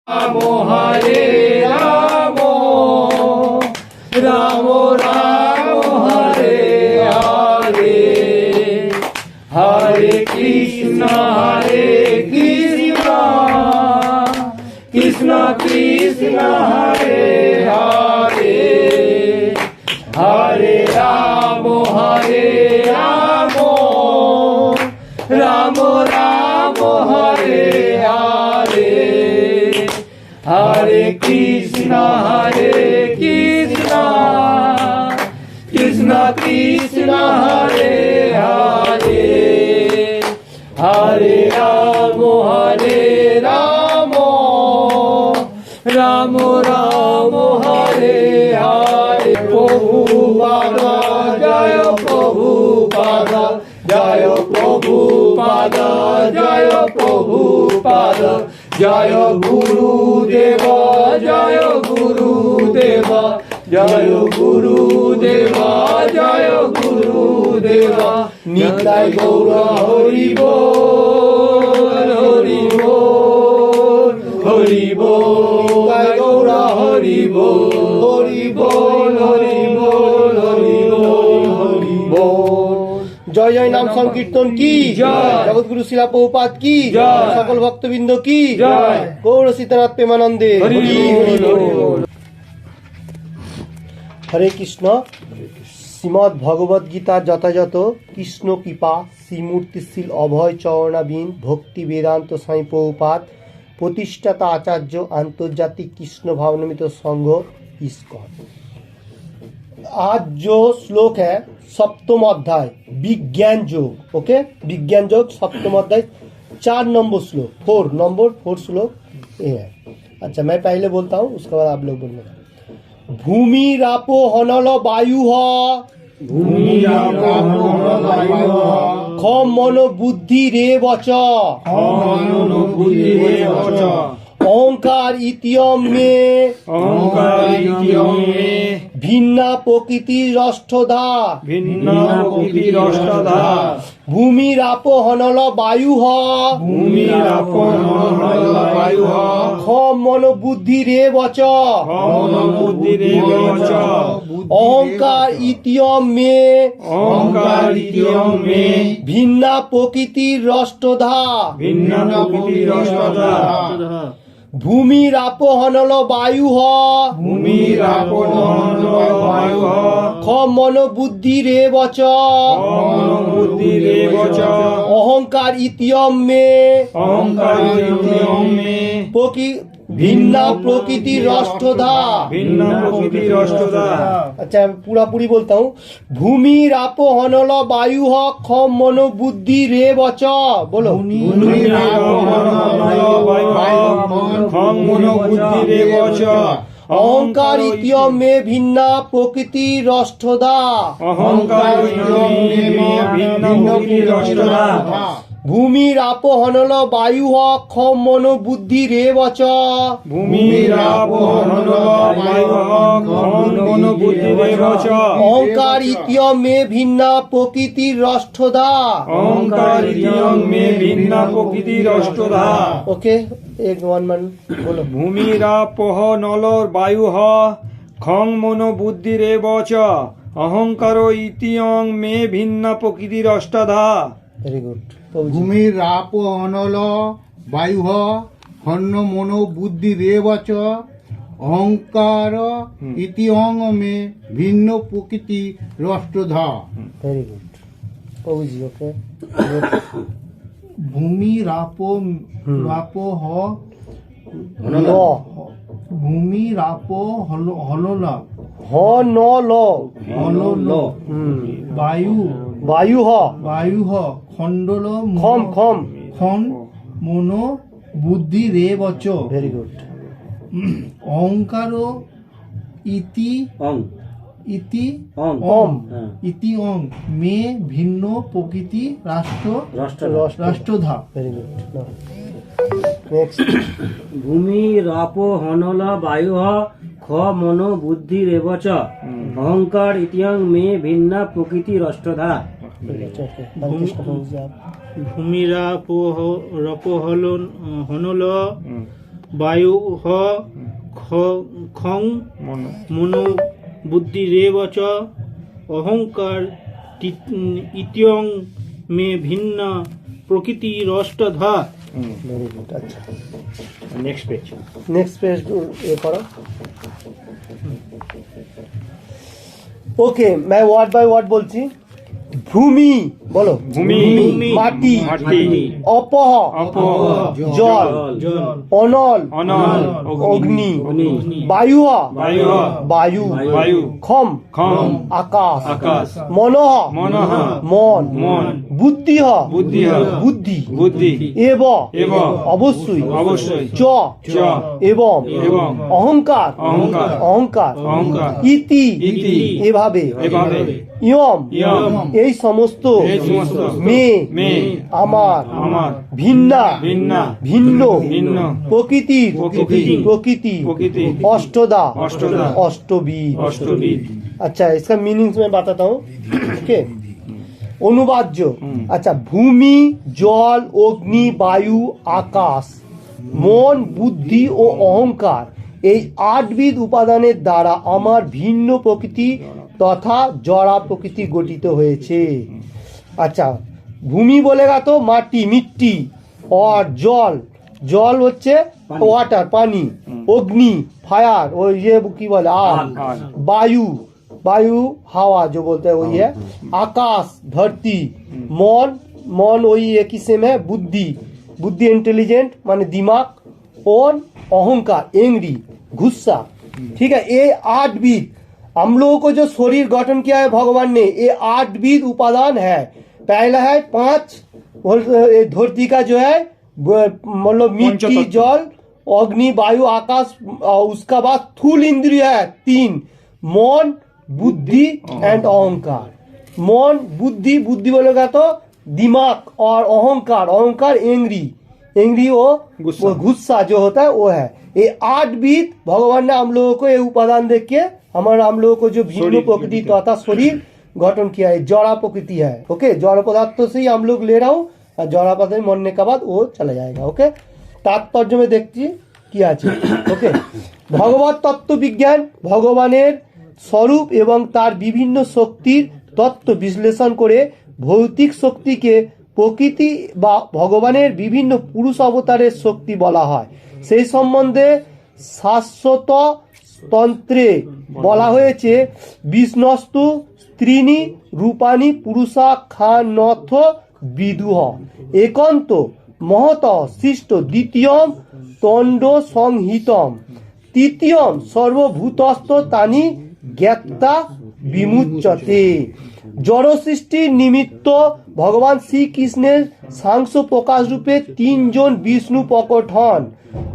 রাম হরে রাম রাম রাম হরে হরে হরে কৃষ্ণ কৃষ্ণ কৃষ্ণ হরে হরে হরে রাম রাম রাম হরে হরে হরে কৃষ্ণ কৃষ্ণ কৃষ্ণ হরে হরে হরে রাম রাম রাম রাম হরে হরে প্রভুপাদ জয় প্রভুপাদ জয় প্রভুপাদ জয় প্রভুপাদ জয় গুরুদেব জয় গুরুদেব জয় গুরুদেব জয় গুরুদেব নিতাই গৌর হরি বল হরি বল হরি বল গৌর হরি বল হরি বল হরি বল হরি বল হরি বল। জয় জয় নাম সংকীর্তন কি জয়, জগৎগুরু শিলা প্রভুপাদ কি জয়, সকল ভক্তবৃন্দ কি জয়, গৌর সীতানাথ প্রেমানন্দে হরি বল। হরে কৃষ্ণ। শ্রীমদ্ ভগবদ গীতার যথাযথ কৃষ্ণ কৃপা শ্রীমূর্তিশীল অভয় চরণাবিন ভক্তি বেদান্ত স্বামী প্রভুপাদ প্রতিষ্ঠাতা আচার্য আন্তর্জাতিক কৃষ্ণ भावनामृत संघ इस्कॉन। आज जो श्लोक है सप्तम अध्याय विज्ञान योग। ओके, विज्ञान योग सप्तम अध्याय 4 नंबर श्लोक 4 श्लोक ये है। अच्छा, मैं पहले बोलता हूँ, उसके बाद आप लोग बोलना। भूमि रापो हनल वायु खम मनो बुद्धि रे वच अहंकार इतियम में भिन्ना प्रकृति रष्टधा भूमि रापो हनल वायु खम मनो बुद्धि रे वच अहंकार इतियम में भिन्ना प्रकृति रष्टधा भूमि रापो हनल वायु खम मनो बुद्धि रे वच अहंकार इतियम में भिन्ना प्रकृति रष्टधा। अच्छा, पूरा पूरी बोलता हूँ। भूमि रापो हनल वायु खम मनो बुद्धि रे वच। बोलो, अहंकार इतियम में भिन्ना प्रकृति रष्टधा भूमि रापो हनल वायु खम मनो बुद्धि रे वच अहंकार इतियम में भिन्ना प्रकृति रष्टधा। ओके, एक वन मन बोलो। भूमिरापोह नलर वायु खं मनो बुद्धि रे वच अहंकारो इतियं मे भिन्न प्रकृतिर अष्टधा। Very good. भूमि रापो अनल वायु हन्न मनो बुद्धि रेवच अहंकार इति अंग में भिन्न प्रकृति रष्टधा। वेरी गुड प्रभु जी। ओके, भूमि रापो ह भूमि रापो हलोला वायु खंडल खम मनो बुद्धि रे वच। Very good. अहंकार इति अंग में भिन्न प्रकृति राष्ट्रधा। Very good. नेक्स्ट। भूमि रापो हनल वायु ख मनो बुद्धि रेवच अहंकार इत्यंग में भिन्ना प्रकृति राष्ट्रधा। ভূমিরা রপহনল বায়ু হ খং মনো মনো বুদ্ধি রেব চ অহংকার ইত্যং মে ভিন্ন প্রকৃতি রষ্টধা। ভেরি গুড, আচ্ছা নেক্সট পেজ। নেক্সট পেজ এ করো। ওকে, मैं ওয়ার্ড বাই ওয়ার্ড বলছি। ভূমি বলো, ভূমি, মাটি, মাটি, অপহ, অপহ, জল, অনল, অনল, অগ্নি, অগ্নি, বায়ু, বায়ু, বায়ু, বায়ু, খম, খম, আকাশ, আকাশ, মনঃ, মনঃ, মন, মন, বুদ্ধিঃ, বুদ্ধিঃ, বুদ্ধি, বুদ্ধি, এব, এব, অবশ্যই, অবশ্যই, চ, চ, এবং, এবং, অহংকার, অহংকার, অহংকার, অহংকার, ইতি, ইতি, এভাবে, এভাবে, ইয়ম, ইয়ম, এই সমস্ত, এই সমস্ত, মে, মে, আমার, আমার, ভিন্না, ভিন্না, ভিন্ন, ভিন্ন, প্রকৃতির, প্রকৃতি, প্রকৃতি, প্রকৃতি, অষ্টদা, অষ্টদা, অষ্টবিদ। অষ্টবিদ। अच्छा, इसका मीनिंग्स मैं बताता हूँ। ओके, অনুবাদ্য। আচ্ছা, ভূমি, জল, অগ্নি, বায়ু, আকাশ, মন, বুদ্ধি ও অহংকার, এই আটবিধ উপাদানের দ্বারা আমার ভিন্ন প্রকৃতি তথা জড়া প্রকৃতি গঠিত হয়েছে। আচ্ছা, ভূমি বলেগা তো মাটি, মিট্টি, আর জল, জল হচ্ছে ওয়াটার, পানি, অগ্নি, ফায়ার, ওই যে কি বলে আগ, आग, वायु, वायु हवा जो बोलते हैं वही है, आकाश, धरती, मन, मन वही एक ही सेम है, बुद्धि, बुद्धि इंटेलिजेंट माने दिमाग, और अहंकार, एंग्री, गुस्सा। ठीक है, ये 8 बीज हम लोगों को जो शरीर गठन किया है भगवान ने, ये 8 बीज उपादान है। पहला है 5 धरती का जो है मतलब मिट्टी, पंचतत्व। जल, अग्नि, वायु, आकाश, और उसका बाद स्थूल इंद्रिय है 3, मन, बुद्धि एंड अहंकार। मन, बुद्धि, बुद्धि बोलेगा तो दिमाग, और अहंकार, अहंकार एंग्री, एंग्री वो गुस्सा। वो गुस्सा जो होता है वो है। ये 8 बीज भगवान ने हम लोगों को ये उपादान देख के हमारा हम लोगों को जो भिन्न शरीर प्रकृति प्रकृति तथा शरीर गठन किया है, जड़ा प्रकृति है। ओके, जड़ पदार्थ से ही हम लोग ले रहा हूँ, और जड़ा पदार्थ मरने के बाद वो चला जाएगा। ओके, तात्पर्य में देखती কি আছে। ওকে, ভগবত তত্ত্ব বিজ্ঞান ভগবানের স্বরূপ এবং তার বিভিন্ন শক্তির তত্ত্ব বিশ্লেষণ করে ভৌতিক শক্তিকে প্রকৃতি বা ভগবানের বিভিন্ন পুরুষ অবতারের শক্তি বলা হয়। সেই সম্বন্ধে শাশ্বত তন্ত্রে বলা হয়েছে, বিষ্ণস্তু স্ত্রীণী রূপাণী পুরুষা খানথ বিদুহ একান্ত মহত সৃষ্ট দ্বিতীয়ম তণ্ড সংহিতম তৃতীয়ম সর্বভূতস্থ তানি জ্ঞাতা বিমুচ্যতে। জড় সৃষ্টির নিমিত্ত ভগবান শ্রীকৃষ্ণের সাংস প্রকাশ রূপে 3 জন বিষ্ণু প্রকট হন।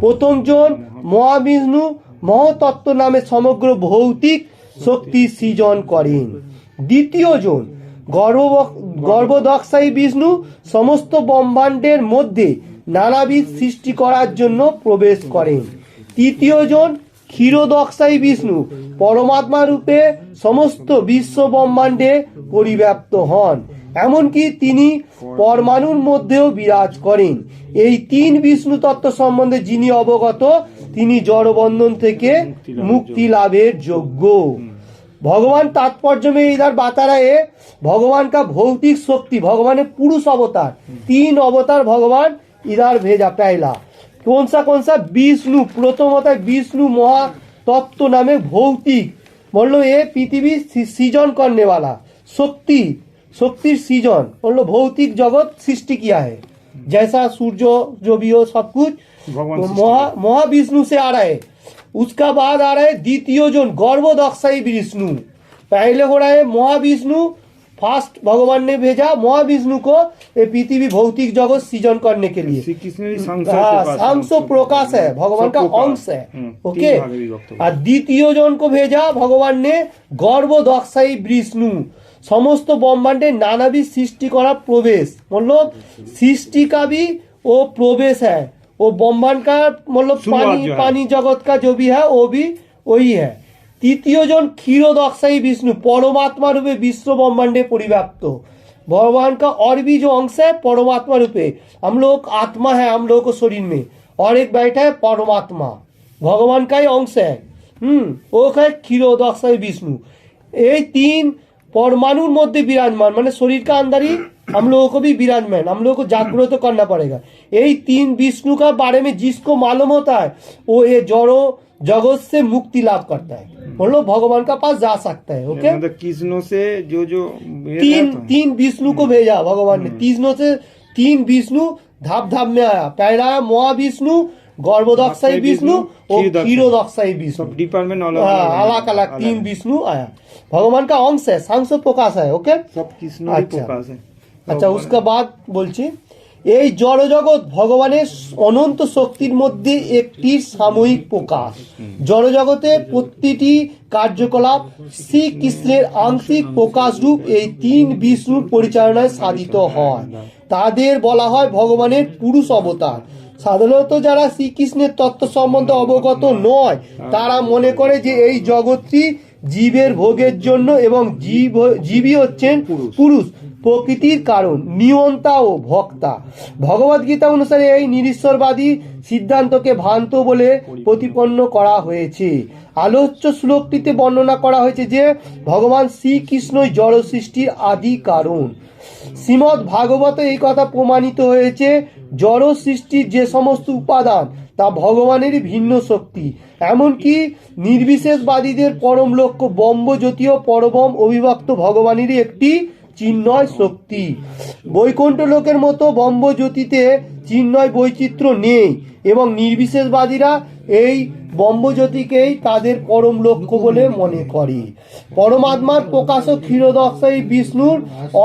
প্রথমজন মহাবিষ্ণু মহতত্ত্ব নামে সমগ্র ভৌতিক শক্তি সৃজন করেন। দ্বিতীয়জন গর্ভদক্ষায়ী বিষ্ণু সমস্ত ব্রহ্মাণ্ডের মধ্যে নানাবিধ সৃষ্টি করার জন্য প্রবেশ করেন। তৃতীয়জন ক্ষীরোদক্ষায়ী বিষ্ণু পরমাত্মা রূপে সমস্ত বিশ্ব ব্রহ্মাণ্ডে পরিব্যাপ্ত হন, এমনকি তিনি পরমাণুর মধ্যেও বিরাজ করেন। এই 3 বিষ্ণু তত্ত্ব সম্বন্ধে যিনি অবগত, তিনি জড়বন্ধন থেকে মুক্তি লাভের যোগ্য। भगवान तात्पर्य में इधर बता रहे हैं भगवान का भौतिक शक्ति, भगवान ने पुरुष अवतार 3 अवतार भगवान इधर भेजा। पहला कौन सा विष्णु, प्रथम होता है विष्णु महा तत्व नामे भौतिक, मतलब ये पृथ्वी सृजन करने वाला शक्ति, शक्ति सृजन मतलब भौतिक जगत सृष्टि किया है, जैसा सूर्य जो भी हो सब कुछ महाविष्णु से आ रहा है। उसका बाद आ रहा है द्वितीय जोन गर्भदक्षायी विष्णु। पहले हो रहा है महाविष्णु, फास्ट भगवान ने भेजा महाविष्णु को ये पृथ्वी भौतिक जगत सृजन करने के लिए। श्री कृष्ण सांस प्रकाश है, भगवान का अंश है। ओके, और द्वितीय जन को भेजा भगवान ने गर्भदक्षायी विष्णु, समस्त ब्रह्मांडे नानाविध सृष्टि करा प्रवेश, मतलब सृष्टि का भी वो प्रवेश है, वो ब्रह्मांड का मतलब पानी जगत का जो भी है वो भी वही है। तृतीय जन क्षीरोदक्षायी विष्णु परमात्मा रूपे विश्व ब्रह्मांडे परिव्याप्त, भगवान का और भी जो अंश है परमात्मा रूपे, हम लोग आत्मा है हम लोगों को शरीर में, और एक बैठा है परमात्मा, भगवान का ही अंश है। वो है क्षीरोदक्षाई विष्णु। ये तीन परमाणुर मध्य विराजमान, माने शरीर का अंदर ही हम लोगों को भी विराजमान, हम लोगों को जागृत तो करना पड़ेगा। यही तीन विष्णु का बारे में जिसको मालूम होता है वो ये जड़ों जगत से मुक्ति लाभ करता है, हम लोग भगवान का पास जा सकता है। ओके, मतलब कृष्णों से जो तीन विष्णु को भेजा भगवान ने, तीनों से तीन विष्णु धाप धाप में आया। पहला महाविष्णु, गर्भोदक्षाई विष्णु और क्षीरोदक्षाई विष्णु, डिपार्टमेंट अलग अलग तीन विष्णु आया। भगवान का अंश है, सांस प्रकाश है। ओके, सब कृष्ण प्रकाश है। আচ্ছা उसका बाद বলছি এই জড়জগৎ ভগবানের অনন্ত শক্তির মধ্যে একটি সাময়িক প্রকাশ। জড়জগতে প্রতিটি কার্যকলাপ শ্রীকৃষ্ণের আংশিক প্রকাশ রূপ এই তিন বিষ্ণুর পরিচালনায় সাধিত হয়। তাদের বলা হয় ভগবানের পুরুষ অবতার। সাধারণত যারা শ্রীকৃষ্ণের তত্ত্ব সম্বন্ধে অবগত নয় তারা মনে করে যে এই জগৎটি জীবের ভোগের জন্য এবং জীবই হচ্ছেন পুরুষ, প্রকৃতির কারণ, নিয়ন্তা ও ভক্তা। ভগবদ গীতা অনুসারে এই নিরীশ্বরবাদী সিদ্ধান্তকে ভ্রান্ত বলে প্রতিপন্ন করা হয়েছে। আলোচ্য শ্লোকটিতে বর্ণনা করা হয়েছে যে ভগবান শ্রীকৃষ্ণই জড় সৃষ্টির আদি কারণ। শ্রীমদ্ ভাগবতে এই কথা প্রমাণিত হয়েছে, জড় সৃষ্টির যে সমস্ত উপাদান তা ভগবানেরই ভিন্ন শক্তি। এমনকি নির্বিশেষবাদীদের পরম লক্ষ্য ব্রহ্মজ্যোতিও পরবম অবিভক্ত ভগবানেরই একটি চিন্ময় শক্তি। বৈকুণ্ঠ লোকের মতো ব্রহ্মজ্যোতিতে চিন্ময় বৈচিত্র্য নেই এবং নির্বিশেষবাদীরা এই ব্রহ্মজ্যোতিকেই তাদের পরম লক্ষ্য বলে মনে করে। পরমাত্মার প্রকাশক ক্ষীরোদক্ষাই বিষ্ণুর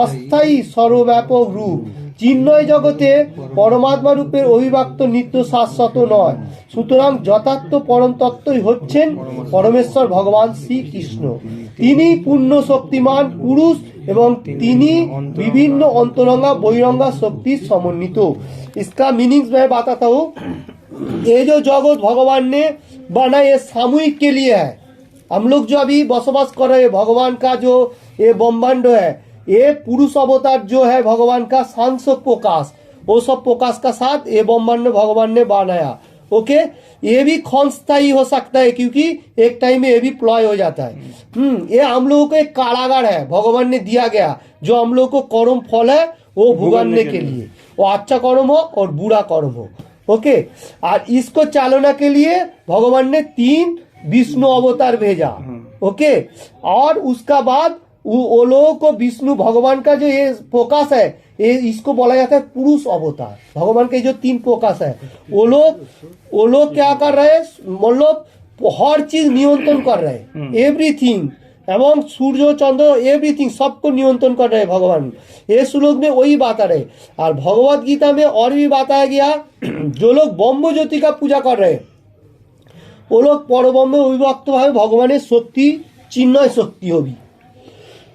অস্থায়ী সর্বব্যাপক রূপ। চিন্ময় জগতে পরমাত্মা রূপের অভিব্যক্ত নিত্য শাশ্বত নয়। সুতরাং যথার্থ পরম তত্ত্বই হচ্ছেন পরমেশ্বর ভগবান শ্রীকৃষ্ণ। তিনি পূর্ণ শক্তিমান পুরুষ এবং তিনি विभिन्न अंतरंगा बहिरंगा शक्ति समन्वित। इसका मीनिंग्स मैं बताता हूँ। ये जो जगत भगवान ने बनाया ये सामूहिक के लिए है। हम लोग जो अभी बसवास कर रहे हैं भगवान का जो ये ब्रह्मांड है, ये पुरुष अवतार जो है भगवान का सांस प्रकाश, वो सब प्रकाश का साथ ये ब्रह्मांड भगवान ने बनाया। ओके, ये भी क्षणस्थायी हो सकता है क्योंकि एक टाइम में ये भी प्लॉय हो जाता है। ये हम लोगों को एक कारागार है भगवान ने दिया गया, जो हम लोग को कर्म फल है वो भुगतने के लिए, वो अच्छा कर्म हो और बुरा कर्म हो। ओके, और इसको चालना के लिए भगवान ने तीन विष्णु अवतार भेजा। ओके, और उसका बाद वो लोगों को विष्णु भगवान का जो ये प्रकाश है ये इसको बोला जाता है पुरुष अवतार। भगवान के जो तीन प्रकाश है वो लोग क्या कर रहे हैं, मतलब हर चीज नियंत्रण कर रहे हैं, एवरीथिंग, एवं सूर्य चंद्र एवरीथिंग सबको नियंत्रण कर रहे हैं भगवान। ये श्लोक में वही बता रहे। और भगवत गीता में और भी बताया गया, जो लोग ब्रह्म ज्योति का पूजा कर रहे हैं वो लोग परब्रह्म अभिव्यक्त भावे भगवान शक्ति चिन्मय शक्ति होगी।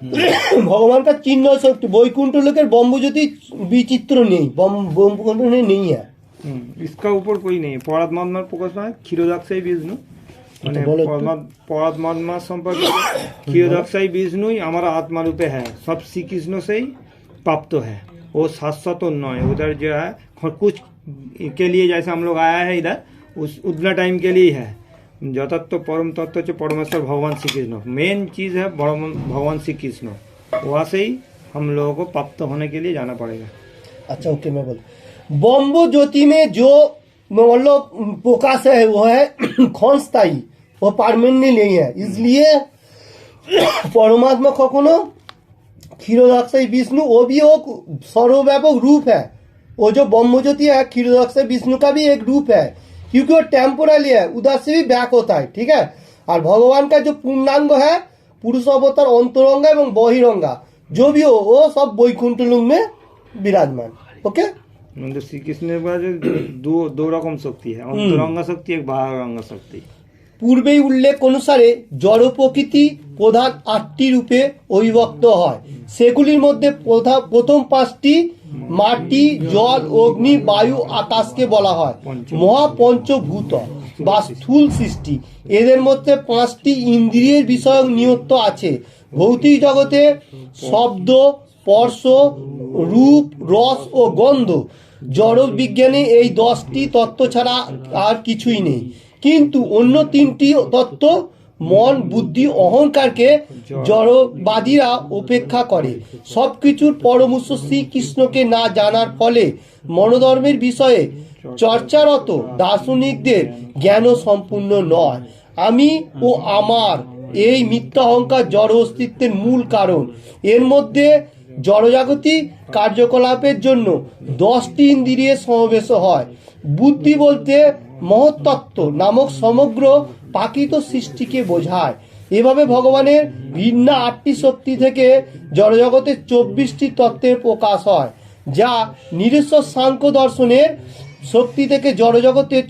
भगवान का चिन्मय शक्ति वैकुंठ लोकेर ब्रह्मज्योति विचित्र नहीं, ब्रह्मकुंड में नहीं है। इसका ऊपर कोई नहीं है। পরমাত্মার প্রকাশ হয় ক্ষীরোদক্ষাই বিষ্ণু, মানে পরমাত্মা সম্পর্কে ক্ষীরোদক্ষাই বিষ্णुई हमारा आत्मा रूपे है, सब श्री कृष्ण से ही प्राप्त है, वो शाश्वत नय। उधर जो है कुछ के लिए जैसे हम लोग आया है इधर उस उतना टाइम के लिए है। যথার্থ परम तत्व হচ্ছে परमेश्वर भगवान श्री कृष्ण, मेन चीज़ है भगवान श्री कृष्ण, वहाँ से ही हम लोगों को प्राप्त होने के लिए जाना पड़ेगा। अच्छा ओके, मैं बोल ब्रह्म ज्योति में जो मतलब प्रकाश है वो है क्षणस्थायी, वो परमानेंट नहीं है। इसलिए परमात्मा कखनो क्षीरोदक्षाई विष्णु वो भी एक सर्वव्यापक रूप है। वो जो ब्रह्म ज्योति है क्षीरोदक्षाई विष्णु का भी एक रूप है, क्योंकि वो टेम्पोरली है, उधर से भी बैक होता है। ठीक है, और भगवान का जो पूर्णांग है पुरुष अवतार अंतरंगा एवं बहिरंगा जो भी हो वो सब वैकुंठ लोक में विराजमान। ओके, मतलब श्री कृष्ण के पास दो रकम शक्ति है, अंतरंगा शक्ति एक बाह्यंगा शक्ति। পূর্বেই উল্লেখ অনুসারে জড় প্রকৃতি প্রধান 8টি রূপে অভিভক্ত হয়। সেগুলির মধ্যে প্রথম 5টি মাটি, জল, অগ্নি, বায়ু, আকাশকে বলা হয় মহাপঞ্চভূত বা স্থূল সৃষ্টি। এদের মধ্যে 5টি ইন্দ্রিয়ের বিষয়ক নিয়ত্ত আছে। ভৌতিক জগতে শব্দ, স্পর্শ, রূপ, রস ও গন্ধ জড় বিজ্ঞানে এই 10টি তত্ত্ব ছাড়া আর কিছুই নেই, কিন্তু অন্য 3টি তত্ত্ব মন, বুদ্ধি, অহংকারকে জড়বাদীরা উপেক্ষা করে। সবকিছুর পরমুৎস শ্রীকৃষ্ণকে না জানার ফলে মনোধর্মের বিষয়ে চর্চারত দার্শনিকদের জ্ঞানও সম্পূর্ণ নয়। আমি ও আমার এই মিথ্যা অহংকার জড় অস্তিত্বের মূল কারণ। এর মধ্যে জড়জাগতিক কার্যকলাপের জন্য 10টি ইন্দ্রিয়ের সমাবেশ হয়। বুদ্ধি বলতে মহত্তত্ত্ব নামক সমগ্র প্রাকৃত সৃষ্টিকে বোঝায়। এভাবে ভগবানের ভিন্ন 8টি শক্তি থেকে জড়জগতের 24টি তত্ত্বের প্রকাশ হয়, যা নিজস্ব সাংখ্য দর্শনের শক্তি থেকে জড়জগতের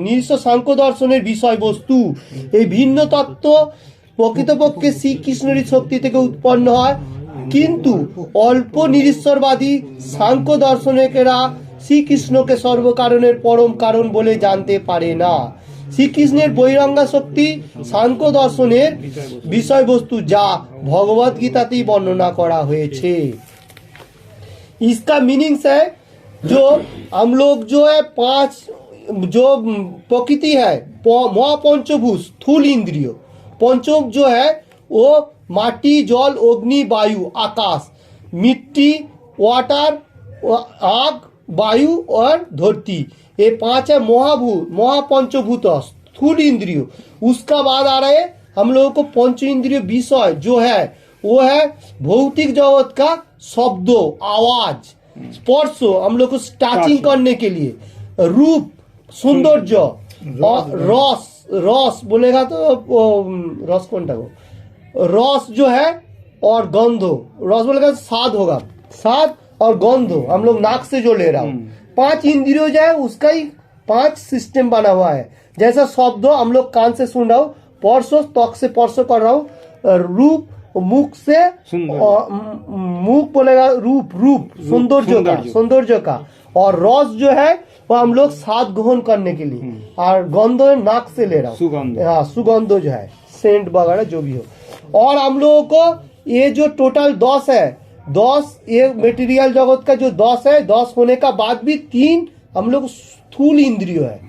নিজস্ব সাংখ্য দর্শনের বিষয়বস্তু। এই ভিন্ন তত্ত্ব প্রকৃতপক্ষে শ্রীকৃষ্ণেরই শক্তি থেকে উৎপন্ন হয়, কিন্তু অল্প নিরীশ্বরবাদী সাংখ্য দর্শনেরা শ্রীকৃষ্ণকে সর্বকারণের পরম কারণ বলে জানতে পারে না। শ্রীকৃষ্ণের বৈরাঙ্গা শক্তি সাংখ্য দর্শনের বিষয়বস্তু, যা ভগবদ गीताতেই বর্ণনা করা হয়েছে। इसका मीनिंग्स है जो हम लोग जो है 5 जो प्रकृति है महापंचभूत स्थूल इंद्रिय, पंचम जो है वो माटी, जल, अग्नि, वायु, आकाश, मिट्टी, वाटर, आग, वायु और धरती, ये 5 है महाभूत महापंचभूत स्थूल इंद्रिय। उसका बाद आ रहा है हम लोगों को पंच इंद्रिय विषय जो है वो है भौतिक जगत का शब्द, आवाज, स्पर्श, हम लोग को टचिंग करने के लिए, रूप, सौंदर्य, और रस, रस बोलेगा तो रस कौन टा, रस जो है और गंध, रस बोलेगा स्वाद होगा, स्वाद और गंध हम लोग नाक से जो ले रहा हूँ। 5 इंद्रियों जो है उसका ही 5 सिस्टम बना हुआ है। जैसा शब्द हम लोग कान से सुन रहा हूँ, स्पर्श त्वक से स्पर्श कर रहा हूँ, रूप मुख से, मुख बोलेगा रूप, रूप सौंदर्य का, और रस जो है वो हम लोग स्वाद ग्रहण करने के लिए, और गंध नाक से ले रहा हूँ, हाँ सुगंध जो है सेंट वगैरह जो भी हो। और हम लोगों को ये जो टोटल 10 है, 10 ये मेटीरियल जगत का जो 10 है, 10 होने का बाद भी 3 हम लोग स्थूल इंद्रिय है,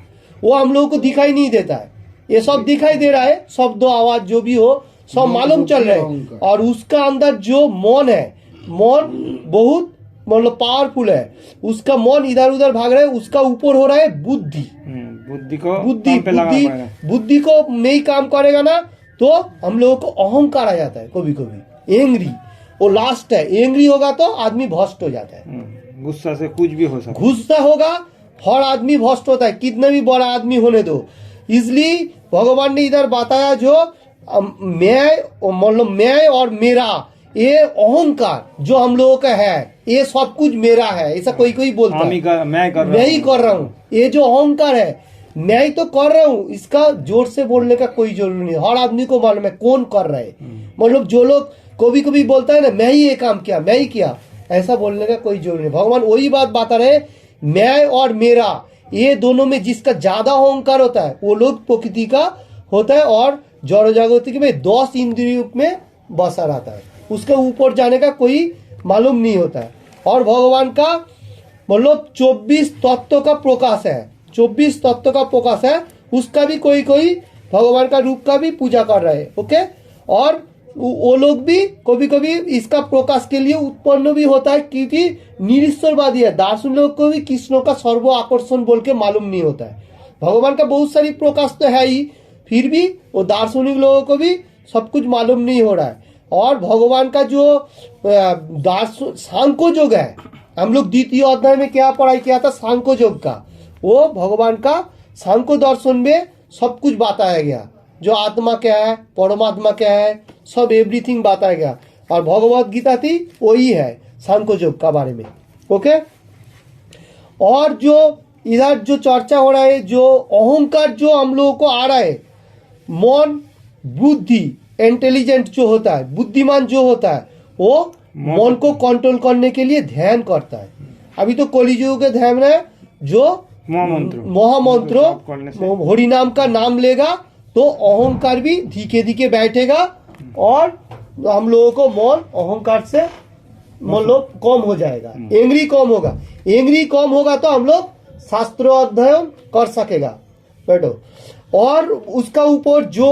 वो हम लोगों को दिखाई नहीं देता है। ये सब दिखाई दे रहा है, शब्द आवाज जो भी हो सब मालूम चल रहा है। और उसका अंदर जो मन है, मन बहुत मतलब पावरफुल है, उसका मन इधर उधर भाग रहा है, उसका ऊपर हो रहा है बुद्धि, बुद्धि को नहीं काम करेगा ना तो हम लोगों को अहंकार आ जाता है, कभी कभी एंग्री, वो लास्ट है। एंग्री होगा तो आदमी भ्रष्ट हो जाता है, गुस्सा से कुछ भी हो सकता है, गुस्सा होगा हर आदमी भ्रष्ट होता है, कितना भी बड़ा आदमी होने दो। इसलिए भगवान ने इधर बताया जो मैं मतलब मैं और मेरा ये अहंकार जो हम लोगों का है, ये सब कुछ मेरा है, ऐसा कोई कोई बोलता है मैं ही कर रहा हूँ। ये जो अहंकार है मैं ही तो कर रहा हूँ, इसका जोर से बोलने का कोई जरूरी नहीं, हर आदमी को मालूम है कौन कर रहा है। मतलब जो लोग कभी कभी बोलता है ना मैं ही ये काम किया, मैं ही किया, ऐसा बोलने का कोई जरूरी नहीं। भगवान वही बात बता रहे, मैं और मेरा ये दोनों में जिसका ज्यादा अहंकार होता है वो लोग प्रकृति का होता है, और जड़ जागृतिक में 10 इंद्रियों में बसा रहता है, उसके ऊपर जाने का कोई मालूम नहीं होता है। और भगवान का मतलब 24 तत्व का प्रकाश है, 24 तत्व का प्रकाश है, उसका भी कोई कोई भगवान का रूप का भी पूजा कर रहे हैं। ओके, और वो लोग भी कभी कभी इसका प्रकाश के लिए उत्पन्न भी होता है, क्योंकि निरीश्वरवादी है, दार्शनिक लोग को भी कृष्ण का सर्व आकर्षण बोल के मालूम नहीं होता है। भगवान का बहुत सारी प्रकाश तो है ही, फिर भी वो दार्शनिक लोगों को भी सब कुछ मालूम नहीं हो रहा है। और भगवान का जो सांख्य योग है, हम लोग द्वितीय अध्याय में क्या पढ़ाई किया था सांख्य योग का, वो भगवान का सांख्य दर्शन में सब कुछ बताया गया, जो आत्मा क्या है, परमात्मा क्या है, सब एवरीथिंग बताया गया। और भगवद गीता थी वही है सांख्य योग का बारे में। ओके, और जो इधर जो चर्चा हो रहा है, जो अहंकार जो हम लोगों को आ रहा है, मन, बुद्धि, इंटेलिजेंट जो होता है, बुद्धिमान जो होता है, वो मन को कंट्रोल करने के लिए ध्यान करता है। अभी तो कलियुग के ध्यान है जो महामंत्र हरिनाम का नाम लेगा तो अहंकार भी धीके धीके बैठेगा, और हम लोगों को मन अहंकार से मतलब कम हो जाएगा, एंग्री कम होगा। एंग्री कम होगा तो हम लोग शास्त्र अध्ययन कर सकेगा बैठो। और उसका ऊपर जो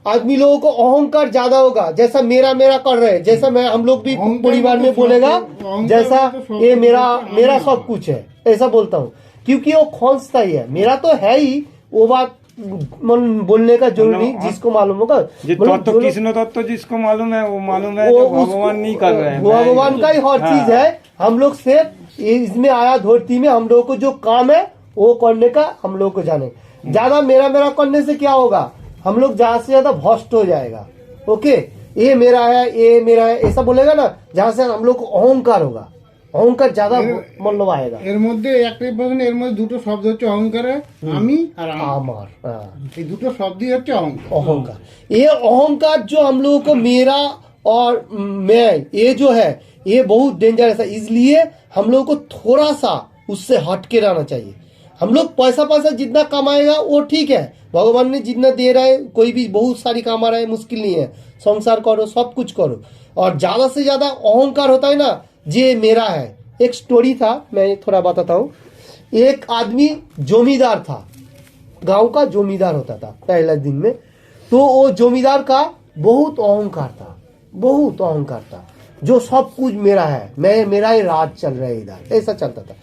आदमी लोगों को अहंकार ज्यादा होगा, जैसा मेरा मेरा कर रहे हैं, जैसा मैं हम लोग भी परिवार में बोलेगा जैसा ये मेरा सब कुछ है, ऐसा बोलता हूँ, क्योंकि वो खोजता ही है, मेरा तो है ही, वो बात बोलने का जरूरी नहीं, जिसको मालूम होगा। तत्व कृष्ण तत्व जिसको मालूम है वो मालूम है, जो भगवान नहीं कर रहे हैं, भगवान का ही हर चीज है। हम लोग सिर्फ इसमें आया धरती में, हम लोगों को जो काम है वो करने का हम लोग को जाने। ज्यादा मेरा मेरा करने से क्या होगा, हम लोग ज्यादा से ज्यादा भ्रष्ट हो जाएगा। ओके, ये मेरा है, ये मेरा है, ऐसा बोलेगा ना, जहाँ से हम लोग को अहंकार होगा, অহংকার ज्यादा মূল্য আয়েগা। এর মধ্যে একটাই প্রশ্ন, এর মধ্যে দুটো শব্দ হচ্ছে অহংকার, আমি আর আমার, এই দুটো শব্দই হচ্ছে অহংকার। अहंकार, ये अहंकार जो हम लोगों को मेरा और मैं, ये जो है ये बहुत डेंजरस है। इसलिए हम लोगों को थोड़ा सा उससे हट के रहना चाहिए। हम लोग पैसा पैसा जितना कमाएगा वो ठीक है, भगवान ने जितना दे रहा है, कोई भी बहुत सारी कमा रहा है, मुश्किल नहीं है, संसार करो, सब कुछ करो। और ज्यादा से ज्यादा अहंकार होता है ना, ये मेरा है। एक स्टोरी था, मैं थोड़ा बताता हूँ। एक आदमी जमींदार था, गांव का जमींदार होता था पहले दिन में। तो वो जमींदार का बहुत अहंकार था, बहुत अहंकार था, जो सब कुछ मेरा है, मैं मेरा ही राज चल रहा है इधर, ऐसा चलता था।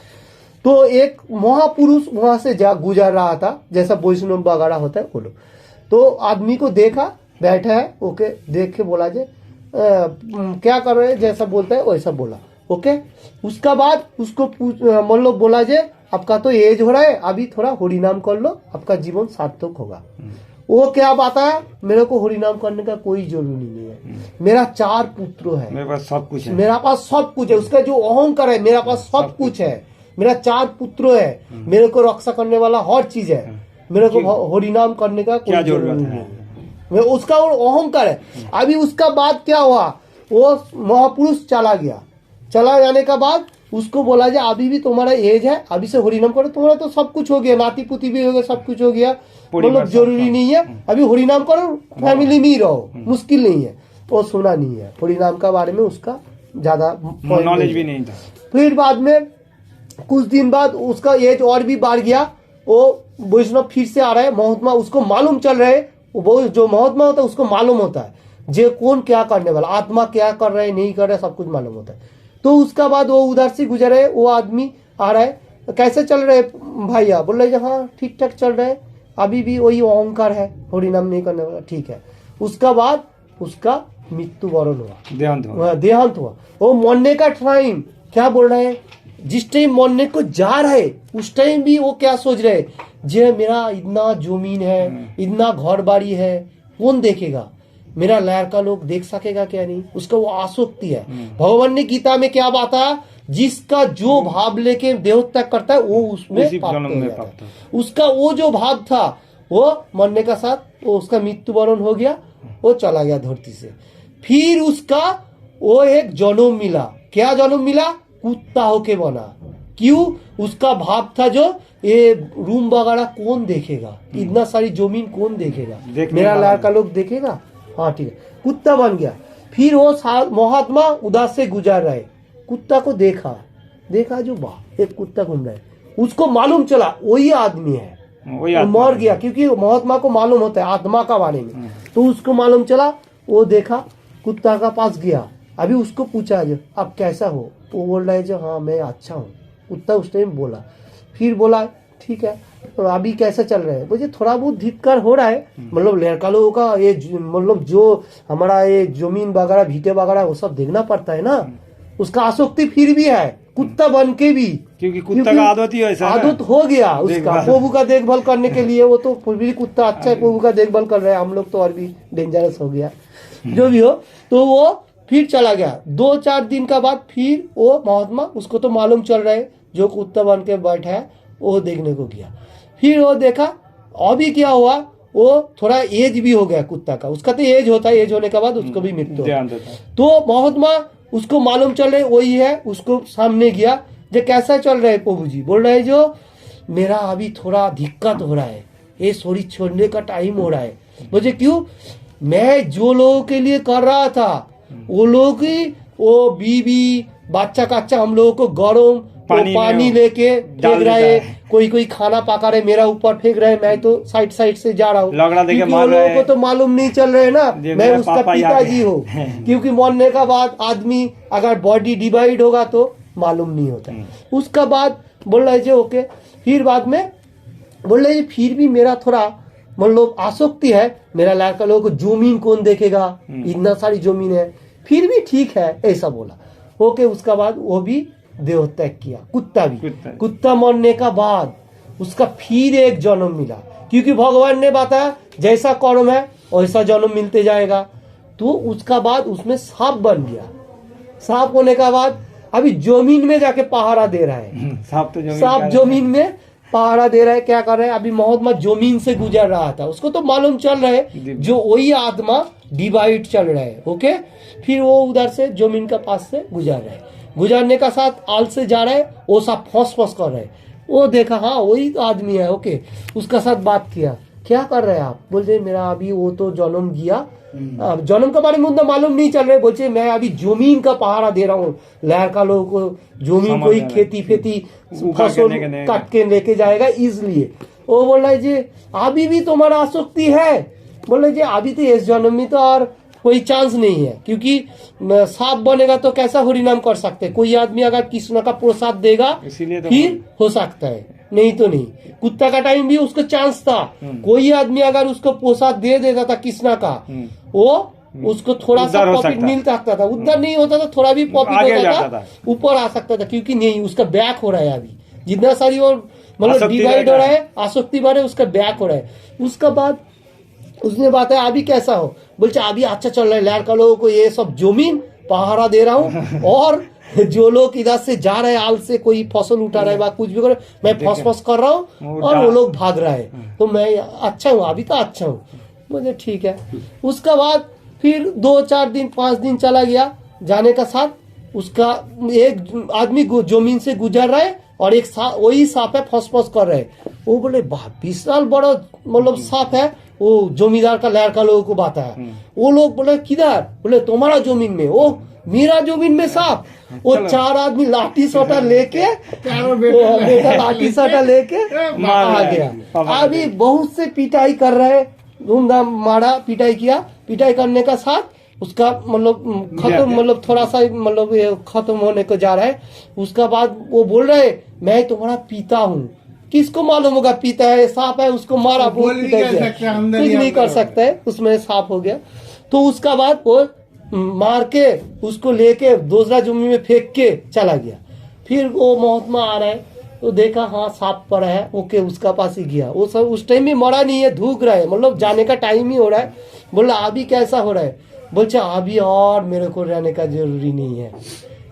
तो एक महापुरुष वहां से जा गुजर रहा था, जैसा वैष्णव वगैरह होता है वो लोग। तो आदमी को देखा बैठा है, ओके, देख के बोला जे क्या कर रहे हैं, जैसा बोलता है वैसा बोला, ओके। उसका बाद उसको मतलब बोला जे आपका तो एज हो रहा है, अभी थोड़ा हरिनाम कर लो, आपका जीवन सार्थक होगा। वो क्या बात है, मेरे को हरिनाम करने का कोई जरूरी नहीं है, मेरा 4 पुत्र है, मेरे पास सब कुछ है, मेरा पास सब कुछ है। उसका जो अहंकार है, मेरा पास सब कुछ है, मेरा 4 पुत्र है, मेरे को रक्षा करने वाला हर चीज है, मेरे को हरिनाम करने का कोई जरूरत नहीं है। उसका और अहंकार है। अभी उसका बाद क्या हुआ, वो महापुरुष चला गया। चला जाने का बाद उसको बोला जाए अभी भी तुम्हारा एज है, अभी से हरिनाम करो, तुम्हारा तो सब कुछ हो गया, नाती पुती भी हो गया, सब कुछ हो गया, मतलब जरूरी नहीं है, अभी हरिनाम करो, फैमिली में ही रहो, मुश्किल नहीं है। वो सुना नहीं है, हरिनाम का बारे में उसका ज्यादा नॉलेज भी नहीं था। फिर बाद में कुछ दिन बाद उसका एज और भी बढ़ गया, वो वैष्णव फिर से आ रहा है, महात्मा उसको मालूम चल रहा है, वो जो महात्मा होता है उसको मालूम होता है जे कौन क्या करने वाला, आत्मा क्या कर रहा है नहीं कर रहा है, सब कुछ मालूम होता है। तो उसका बाद वो उधर से गुजर रहे, वो आदमी आ रहा है, कैसे चल रहे भैया, बोल रहे हाँ ठीक ठाक चल रहे, अभी भी वही अहंकार है, हरिनाम नहीं करने वाला, ठीक है। उसका बाद उसका मृत्युवरण हुआ, देहांत हुआ। वो मरने का टाइम क्या बोल रहा है, जिस टाइम मरने को जा रहा है उस टाइम भी वो क्या सोच रहे, जे मेरा इतना जमीन है, इतना घर बाड़ी है, कौन देखेगा, मेरा लड़का लोग देख सकेगा क्या नहीं, उसका वो आसक्ति है। भगवान ने गीता में क्या बात है, जिसका जो भाव लेके देह त्याग करता है वो उसमें प्राप्त हो जाता है। उसका वो जो भाव था वो मरने का साथ वो उसका मृत्युवरण हो गया, वो चला गया धरती से। फिर उसका वो एक जन्म मिला, क्या जन्म मिला, कुत्ता होके बना। क्यों, उसका भाव था जो ये रूम वगैरह कौन देखेगा, इतना सारी जमीन कौन देखेगा, मेरा लड़का लोग देखेगा, हाँ ठीक है, कुत्ता बन गया। फिर वो महात्मा उधर से गुजर रहे, कुत्ता को देखा जो वाह एक कुत्ता घूम रहा है, उसको मालूम चला वही आदमी है, वो मर गया, क्योंकि महात्मा को मालूम होता है आत्मा का बारे में। तो उसको मालूम चला, वो देखा, कुत्ता का पास गया, अभी उसको पूछा जो आप कैसा हो, वो बोल रहा है जो हाँ मैं अच्छा हूँ, कुत्ता उस टाइम बोला। फिर बोला ठीक है, तो अभी कैसा चल रहा है, मुझे थोड़ा बहुत धिक्कार हो रहा है, मतलब लड़का लोगों का ये मतलब जो हमारा ये जमीन वगैरह भीटे वगैरह वो सब देखना पड़ता है ना, उसका आसक्ति फिर भी है, कुत्ता बन के भी, क्योंकि कुत्ता का आदत ही ऐसा है, आदत हो गया उसका प्रभु का देखभाल करने के लिए। वो तो फिर भी कुत्ता अच्छा है, प्रभु का देखभाल कर रहा है, हम लोग तो और भी डेंजरस हो गया, जो भी हो। तो वो फिर चला गया, 2-4 दिन का बाद फिर वो महात्मा, उसको तो मालूम चल रहा है जो कुत्ता बन के बैठा है, वो देखने को गया। फिर वो देखा, अभी क्या हुआ, वो थोड़ा एज भी हो गया कुत्ता का, उसका तो एज होता है, एज होने के बाद उसको भी मृत्यु होता है। तो महात्मा उसको मालूम चल रहा है वही है, उसको सामने गया, जो कैसा चल रहा है प्रभु जी, बोल रहे है जो मेरा अभी थोड़ा दिक्कत हो रहा है, ये शरीर छोड़ने का टाइम हो रहा है। मुझे क्यों, मैं जो लोगों के लिए कर रहा था वो लोग ही, वो बीवी बच्चा कच्चा हम लोगों को गर्म पानी लेके फेंक रहे, कोई खाना पका रहे मेरा ऊपर फेंक रहे, मैं तो साइड से जा रहा हूँ, क्योंकि वो लोगों को तो मालूम नहीं चल रहे ना मैं उसका पिताजी हूँ। क्योंकि मरने का बाद आदमी अगर बॉडी डिवाइड होगा तो मालूम नहीं होता। उसका बाद बोल रहे थे ओके, फिर बाद में बोल रहे फिर भी मेरा थोड़ा मतलब आसक्ति है, मेरा लड़का लोगों को जमीन कौन देखेगा, इतना सारी जमीन है, फिर भी ठीक है ऐसा बोला। ओके, उसका बाद वो भी देह त्याग किया। कुत्ता भी, कुत्ता मरने का बाद उसका फिर एक जन्म मिला, क्योंकि भगवान ने बताया जैसा कर्म है वैसा जन्म मिलते जाएगा। तो उसका बाद उसमें सांप बन गया। सांप होने का बाद अभी जमीन में जाके पहाड़ा दे रहा है। सांप जमीन में पहाड़ा दे रहा है, क्या कर रहा है, अभी मोहम्मद जमीन से गुजर रहा था, उसको तो मालूम चल रहा है जो वही आत्मा डिवाइड चल रहा है। ओके, फिर वो उधर से जमीन के पास से गुजर रहा है, गुजरने का साथ आल से जा रहा है, वो सब फौस कर रहे हैं। वो देखा हाँ वही आदमी है। ओके, उसका साथ बात किया, क्या कर रहे हैं आप, बोलते मेरा अभी वो तो जन्म गया, जन्म के बारे में उतना मालूम नहीं चल रहा है, बोलते मैं अभी जमीन का पहाड़ा दे रहा हूँ, लड़का लोगों को जमीन को ही खेती फसल काट के लेके जाएगा, इसलिए वो बोल रहा है जी अभी भी तुम्हारा आसक्ति है, बोल रहे जी अभी तो इस जन्म में तो और कोई चांस नहीं है, क्योंकि सांप बनेगा तो कैसा हरिनाम कर सकते, कोई आदमी अगर कृष्ण का प्रसाद देगा फिर हो सकता है, नहीं तो नहीं। कुत्ता का टाइम भी उसको चांस था, कोई आदमी अगर उसको प्रसाद दे देता था कृष्णा का, वो उसको थोड़ा सा प्रॉफिट मिल सकता था, उधर नहीं होता था, थोड़ा भी प्रॉफिट होता था, ऊपर आ सकता था, क्योंकि नहीं उसका बैक हो रहा है अभी जितना सारी और मतलब डिवाइड हो रहा है, आसक्ति बढ़ रहा है, उसका बैक हो रहा है। उसका बाद उसने बताया अभी कैसा हो, बोलते अभी अच्छा चल रहा है, लड़का लोगों को ये सब जमीन पहाड़ा दे रहा हूँ, और जो लोग इधर से जा रहे हैं आल से कोई फसल उठा रहा है कुछ भी कर, मैं फस कर रहा हूँ और वो लोग भाग रहा है, तो मैं अच्छा हूँ, अभी तो अच्छा हूँ। मुझे ठीक है। उसका बाद फिर 2-4 दिन 5 दिन चला गया, जाने का साथ उसका एक आदमी जमीन से गुजर रहा है और एक वही सांप है फस कर रहे हैं। वो बोले वाह विशाल बड़ा मतलब सांप है, वो जमींदार का लड़का लोगों को बताया। वो लोग बोले किधर, बोले तुम्हारा जमीन में, वो मेरा जमीन में सांप। वो 4 आदमी लाठी सोटा लेके बेटा लाठी सोटा लेके आ गया। अभी बहुत से पिटाई कर रहे, धूमधाम मारा, पिटाई किया, पिटाई करने का साथ उसका मतलब खत्म, मतलब थोड़ा सा मतलब खत्म होने को जा रहा है। उसका बाद वो बोल रहे मैं तुम्हारा पिता हूँ, किसको मालूम होगा पिता है, सांप है, उसको मारा, कुछ नहीं कर सकता है, उसमें सांप हो गया। तो उसका बाद वो मार के उसको लेके दूसरा जमीन में फेंक के चला गया। फिर वो महात्मा आ रहा है तो देखा हाँ सांप पड़ा है, ओके उसका पास ही गया। वो सब उस टाइम में मरा नहीं है, धूक रहा है, मतलब जाने का टाइम ही हो रहा है। बोला अभी कैसा हो रहा है, बोलते अभी और मेरे को रहने का जरूरी नहीं है,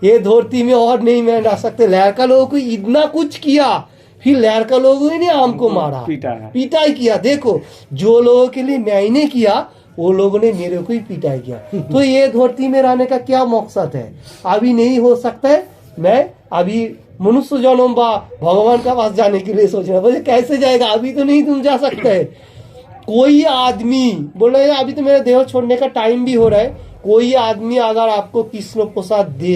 ये धरती में और नहीं मैं रह सकते। लड़का लोगों को इतना कुछ किया, फिर लड़का लोगों ने हमको मारा, पिटाई किया। देखो जो लोगों के लिए मैंने किया वो लोगों ने मेरे को ही पिटाई किया। तो ये धरती में रहने का क्या मकसद है, अभी नहीं हो सकता है। मैं अभी मनुष्य जन्म बा भगवान का पास जाने के लिए सोच रहा, बोले कैसे जाएगा, अभी तो नहीं तुम जा सकते है। कोई आदमी बोले अभी तो मेरा देह छोड़ने का टाइम भी हो रहा है, कोई आदमी अगर आपको कृष्ण प्रसाद दे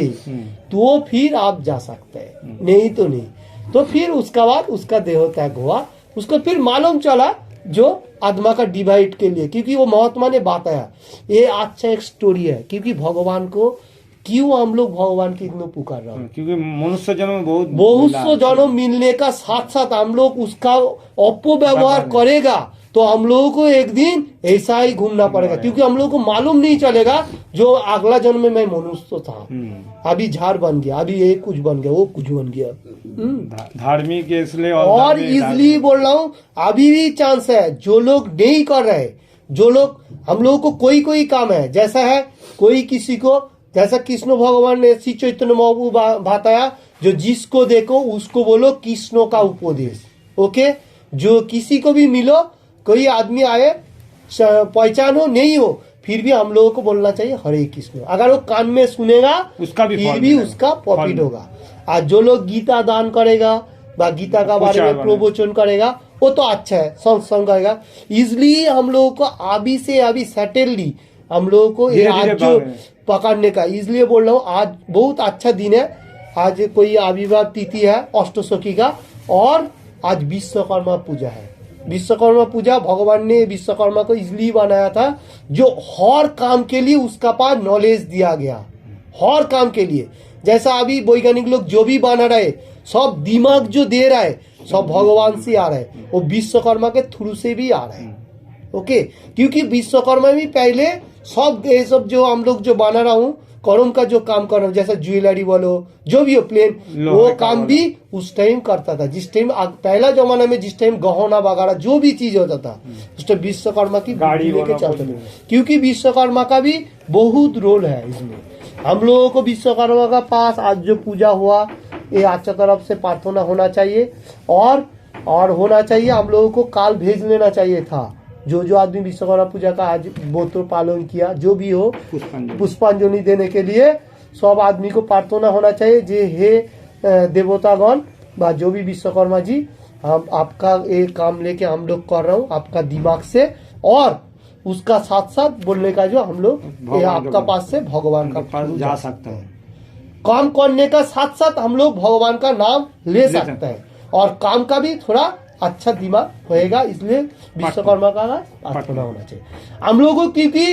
तो फिर आप जा सकते हैं, नहीं तो नहीं। तो फिर उसका बाद उसका देह त्याग हुआ। उसको फिर मालूम चला जो आत्मा का डिवाइड के लिए, क्योंकि वो महात्मा ने बताया। ये अच्छा एक स्टोरी है, क्योंकि भगवान को क्यों हम लोग भगवान की इतना पुकार रहे हैं, क्योंकि मनुष्य जन्म बहुत सौ जन्म मिलने का साथ साथ हम लोग उसका अपव्यवहार करेगा तो हम लोगों को एक दिन ऐसा ही घूमना पड़ेगा, क्योंकि हम लोगों को मालूम नहीं चलेगा जो अगला जन्म में मैं मनुष्य था, अभी झाड़ बन गया, अभी ये कुछ बन गया, वो कुछ बन गया। धार्मिक इसलिए और इसलिए बोल रहा हूँ अभी भी चांस है। जो लोग नहीं कर रहे, जो लोग हम लोगों को कोई काम है, जैसा है कोई किसी को, जैसा कृष्ण भगवान ने श्री चैतन्य महाप्रभु बताया, जो जिसको देखो उसको बोलो कृष्ण का उपदेश। ओके, जो किसी को भी मिलो, कोई आदमी आए पहचान हो नहीं हो, फिर भी हम लोगों को बोलना चाहिए हरे कृष्ण। अगर वो कान में सुनेगा उसका भी फिर भी उसका प्रॉफिट होगा। और जो लोग गीता दान करेगा व गीता का बारे में प्रवचन करेगा वो तो अच्छा है, सत्संग करेगा। इसलिए हम लोगों को अभी से अभी सेटलली हम लोगों को ये धीरे-धीरे आज जो पावे। पकड़ने का, इसलिए बोल रहा हूँ आज बहुत अच्छा दिन है। आज कोई आविर्भाव तिथि है अष्टसखी का, और आज विश्वकर्मा पूजा है। विश्वकर्मा पूजा भगवान ने विश्वकर्मा को इसलिए बनाया था जो हर काम के लिए उसका पास नॉलेज दिया गया, हर काम के लिए। जैसा अभी वैज्ञानिक लोग जो भी बना रहे, सब दिमाग जो दे रहा है सब भगवान से आ रहा है, वो विश्वकर्मा के थ्रू से भी आ रहा है। ओके, क्योंकि विश्वकर्मा भी पहले सब ये सब जो हम लोग जो बना रहा हूँ कर्म का जो काम कर रहा हूँ, जैसा ज्वेलरी बोलो जो भी हो प्लेन, वो काम भी उस टाइम करता था। जिस टाइम पहला जमाना में जिस टाइम गहना वगैरह जो भी चीज होता था उस टाइम विश्वकर्मा की गाड़ी लेके चलते थे, क्योंकि विश्वकर्मा का भी बहुत रोल है इसमें। हम लोगों को विश्वकर्मा का पास आज जो पूजा हुआ ये अच्छा तरफ से प्रार्थना होना चाहिए, और होना चाहिए। हम लोगों को काल भेज लेना चाहिए था। जो आदमी विश्वकर्मा पूजा का आज व्रत पालन किया, जो भी हो पुष्पांजलि देने के लिए सब आदमी को प्रार्थना होना चाहिए जे हे देवतागण बा जो भी विश्वकर्मा जी, हम आपका एक काम लेके हम लोग कर रहा हूँ आपका दिमाग से, और उसका साथ साथ बोलने का जो हम लोग आपका पास से भगवान का पास जा सकता है। काम करने का साथ साथ हम लोग भगवान का नाम ले सकते हैं, और काम का भी थोड़ा अच्छा दिमाग होएगा। इसलिए विश्वकर्मा का प्रार्थना होना चाहिए हम लोगों को, क्योंकि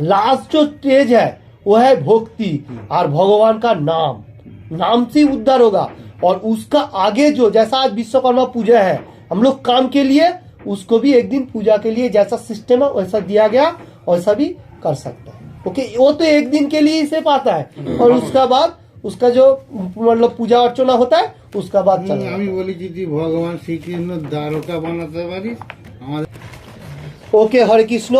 लास्ट जो स्टेज है वो है भक्ति और भगवान का नाम से उद्धार होगा। और उसका आगे जो जैसा आज विश्वकर्मा पूजा है हम लोग काम के लिए, उसको भी एक दिन पूजा के लिए जैसा सिस्टम है वैसा दिया गया वैसा भी कर सकता है। ओके, वो तो एक दिन के लिए इसे पाता है, और उसका बाद उसका जो मतलब पूजा अर्चना होता है उसका बाद चला আমি বলেছি যে ভগবান শ্রীকৃষ্ণ দ্বারকা বানাতে পারিস আমাদের। ओके, हरे कृष्ण।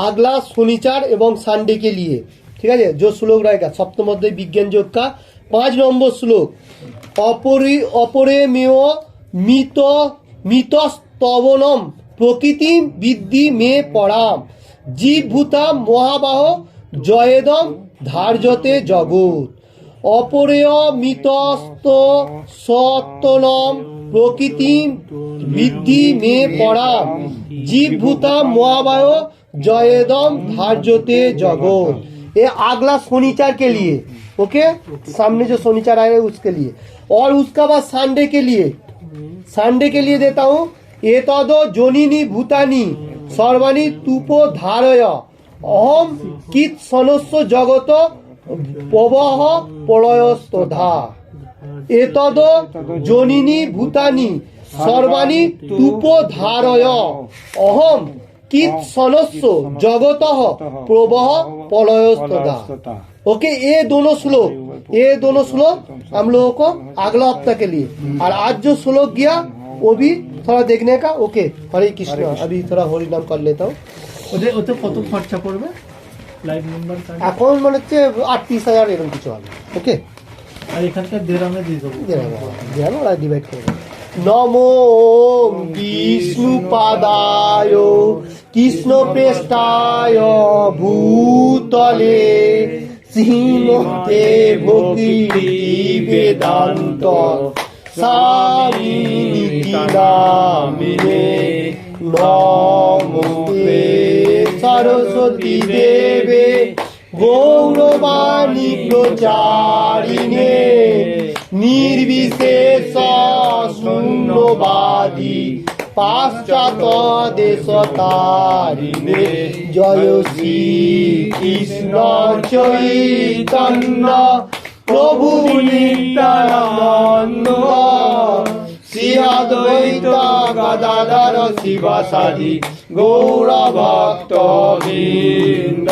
अगला शनिचार एवं संडे के लिए ठीक है जो श्लोक रहेगा सप्तम अध्याय विज्ञान योग का 5 नंबर श्लोक, अपरेमेय मितस्तवनम प्रकृति विद्धि में पराम जीवभूता महाबाह जयेदम धार्यते जगत। अपरेय मितस्त सत्तनम प्रकृति विद्धि में पराम जीवभूता महाबाह जयेदम धार्यते जगत। ये अगला शनिचार के लिए, ओके, सामने जो शनिचार आएगा उसके लिए। और उसका बाद संडे के लिए देता हूँ, ये तदो जोनिनी भूतानी सर्वाणी तुपो धारय अहम कित सनस्व जगत प्रवाह प्रलयस्तधा। एतदो जोनिनी भूतानी सर्वाणी तुपो धारय अहम कित सनस्व जगत प्रवाह प्रलयस्तधा। ओके, ये दोनों श्लोक हम लोगों को अगला हफ्ता के लिए। और आज जो श्लोक गया वो भी थोड़ा देखने का। ओके, हरे कृष्ण। अभी थोड़ा हरि नाम कर लेता हूँ। ওতে কত খরচা পড়বে লাইভ নাম্বার এখন মনে হচ্ছে 38,000 এরকম কিছু হবে। ওকে, আর এখানকার দেরামে দিয়ে দেবো ওরা ডিভাইড করে দেবো। নমো বিষ্ণু পাদায় কৃষ্ণ প্রেষ্ঠায় ভূতলে শ্রীমতে ভক্তি বেদান্ত স্বামী নামিনে নমস্তে सरस्वती देवे गौरवाणी प्रचारिणे निर्विशेष शून्यवादी पाश्चात्य देशतारिणे। जय श्री कृष्ण चैतन्य प्रभु नित्यानंद श्री अद्वैत गदाधर शिवासादि गौर भक्त वृंद।